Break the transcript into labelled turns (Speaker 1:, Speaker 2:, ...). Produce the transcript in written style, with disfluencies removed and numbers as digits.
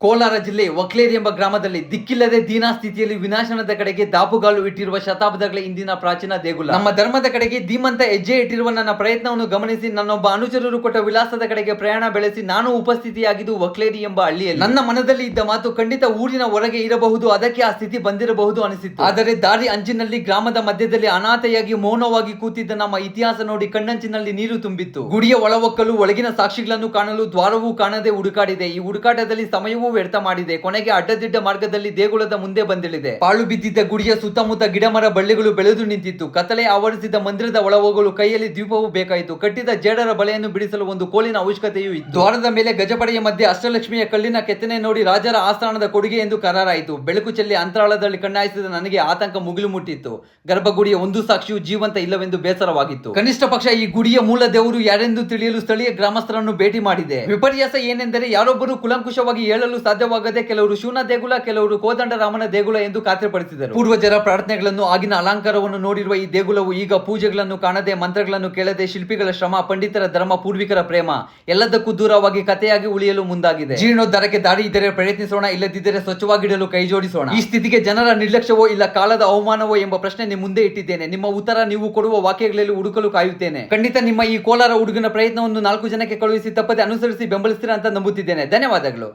Speaker 1: ಕೋಲಾರ ಜಿಲ್ಲೆ ಒಕ್ಲೇರಿ ಎಂಬ ಗ್ರಾಮದಲ್ಲಿ ದಿಕ್ಕಿಲ್ಲದೆ ದೀನಾ ಸ್ಥಿತಿಯಲ್ಲಿ ವಿನಾಶನದ ಕಡೆಗೆ ದಾಪುಗಾಲು ಇಟ್ಟಿರುವ ಶತಾಬ್ದಗಳ ಇಂದಿನ ಪ್ರಾಚೀನ ದೇಗುಲ. ನಮ್ಮ ಧರ್ಮದ ಕಡೆಗೆ ಧೀಮಂತ ಹೆಜ್ಜೆ ಇಟ್ಟಿರುವ ನನ್ನ ಪ್ರಯತ್ನವನ್ನು ಗಮನಿಸಿ ನನ್ನೊಬ್ಬ ಅನುಚರರು ಕೊಟ್ಟ ವಿಳಾಸದ ಕಡೆಗೆ ಪ್ರಯಾಣ ಬೆಳೆಸಿ ನಾನು ಉಪಸ್ಥಿತಿಯಾಗಿದ್ದು ಒಕ್ಲೇರಿ ಎಂಬ ಹಳ್ಳಿಯಲ್ಲಿ. ನನ್ನ ಮನದಲ್ಲಿ ಇದ್ದ ಮಾತು ಖಂಡಿತ ಊರಿನ ಹೊರಗೆ ಇರಬಹುದು, ಅದಕ್ಕೆ ಆ ಸ್ಥಿತಿ ಬಂದಿರಬಹುದು ಅನಿಸಿತ್ತು. ಆದರೆ ದಾರಿ ಅಂಚಿನಲ್ಲಿ ಗ್ರಾಮದ ಮಧ್ಯದಲ್ಲಿ ಅನಾಥೆಯಾಗಿ ಮೌನವಾಗಿ ಕೂತಿದ್ದ ನಮ್ಮ ಇತಿಹಾಸ ನೋಡಿ ಕಣ್ಣಂಚಿನಲ್ಲಿ ನೀರು ತುಂಬಿತ್ತು. ಗುಡಿಯ ಒಳವೊಕ್ಕಲು ಒಳಗಿನ ಸಾಕ್ಷಿಗಳನ್ನು ಕಾಣಲು ದ್ವಾರವೂ ಕಾಣದೆ ಹುಡುಕಾಡಿದೆ. ಈ ಹುಡುಕಾಟದಲ್ಲಿ ಸಮಯವೂ ವ್ಯರ್ಥ ಮಾಡಿದೆ. ಕೊನೆಗೆ ಅಡ್ಡದಿಡ್ಡ ಮಾರ್ಗದಲ್ಲಿ ದೇಗುಲದ ಮುಂದೆ ಬಂದಿಳಿದೆ. ಪಾಳು ಬಿದ್ದಿದ್ದ ಗುಡಿಯ ಸುತ್ತಮುತ್ತ ಗಿಡಮರ ಬಳ್ಳಿಗಳು ಬೆಳೆದು ನಿಂತಿತ್ತು. ಕತ್ತಲೆ ಆವರಿಸಿದ ಮಂದಿರದ ಒಳಹೋಗಲು ಕೈಯಲ್ಲಿ ದೀಪವೂ ಬೇಕಾಯಿತು. ಕಟ್ಟಿದ ಜೇಡರ ಬಳೆಯನ್ನು ಬಿಡಿಸಲು ಒಂದು ಕೋಲಿನ ಅವಶ್ಯಕತೆಯೂ ಇತ್ತು. ದ್ವಾರದ ಮೇಲೆ ಗಜಪಡೆಯ ಮಧ್ಯೆ ಅಷ್ಟಲಕ್ಷ್ಮಿಯ ಕಲ್ಲಿನ ಕೆತ್ತನೆ ನೋಡಿ ರಾಜರ ಆಸ್ಥಾನದ ಕೊಡುಗೆ ಎಂದು ಕರಾರಾಯಿತು. ಬೆಳಕು ಚೆಲ್ಲಿ ಅಂತರಾಳದಲ್ಲಿ ಕಣ್ಣಾಯಿಸಿದ ನನಗೆ ಆತಂಕ ಮುಗಿಲು ಮುಟ್ಟಿತ್ತು. ಗರ್ಭಗುಡಿಯ ಒಂದು ಸಾಕ್ಷಿಯು ಜೀವಂತ ಇಲ್ಲವೆಂದು ಬೇಸರವಾಗಿತ್ತು. ಕನಿಷ್ಠ ಪಕ್ಷ ಈ ಗುಡಿಯ ಮೂಲ ದೇವರು ಯಾರೆಂದು ತಿಳಿಯಲು ಸ್ಥಳೀಯ ಗ್ರಾಮಸ್ಥರನ್ನು ಭೇಟಿ ಮಾಡಿದೆ. ವಿಪರ್ಯಾಸ ಏನೆಂದರೆ ಯಾರೊಬ್ಬರು ಕುಲಂಕುಷವಾಗಿ ಹೇಳಲು ಸಾಧ್ಯವಾಗದೆ ಕೆಲವರು ಶಿವನ ದೇಗುಲ, ಕೆಲವರು ಕೋದಂಡರಾಮನ ದೇಗುಲ ಎಂದು ಖಾತ್ರಿಪಡಿಸಿದರು. ಪೂರ್ವಜರ ಪ್ರಾರ್ಥನೆಗಳನ್ನು, ಆಗಿನ ಅಲಂಕಾರವನ್ನು ನೋಡಿರುವ ಈ ದೇಗುಲವು ಈಗ ಪೂಜೆಗಳನ್ನು ಕಾಣದೆ, ಮಂತ್ರಗಳನ್ನು ಕೇಳದೆ, ಶಿಲ್ಪಿಗಳ ಶ್ರಮ, ಪಂಡಿತರ ಧರ್ಮ, ಪೂರ್ವಿಕರ ಪ್ರೇಮ ಎಲ್ಲದಕ್ಕೂ ದೂರವಾಗಿ ಕಥೆಯಾಗಿ ಉಳಿಯಲು ಮುಂದಾಗಿದೆ. ಜೀರ್ಣೋದ್ಧಾರಕ್ಕೆ ದಾರಿ ಇದ್ದರೆ ಪ್ರಯತ್ನಿಸೋಣ, ಇಲ್ಲದಿದ್ದರೆ ಸ್ವಚ್ಛವಾಗಿಡಲು ಕೈ ಜೋಡಿಸೋಣ. ಈ ಸ್ಥಿತಿಗೆ ಜನರ ನಿರ್ಲಕ್ಷ್ಯವೋ ಇಲ್ಲ ಕಾಲದ ಅವಮಾನವೋ ಎಂಬ ಪ್ರಶ್ನೆ ನಿಮ್ಮ ಮುಂದೆ ಇಟ್ಟಿದ್ದೇನೆ. ನಿಮ್ಮ ಉತ್ತರ ನೀವು ಕೊಡುವ ವಾಕ್ಯಗಳಲ್ಲಿ ಹುಡುಕಲು ಕಾಯುತ್ತೇನೆ. ಖಂಡಿತ ನಿಮ್ಮ ಈ ಕೋಲಾರ ಹುಡುಗನ ಪ್ರಯತ್ನವನ್ನು 4 ಜನಕ್ಕೆ ಕಳುಹಿಸಿ ತಪ್ಪದೆ ಅನುಸರಿಸಿ ಬೆಂಬಲಿಸ್ತೀರಾ ಅಂತ ನಂಬುತ್ತಿದ್ದೇನೆ. ಧನ್ಯವಾದಗಳು.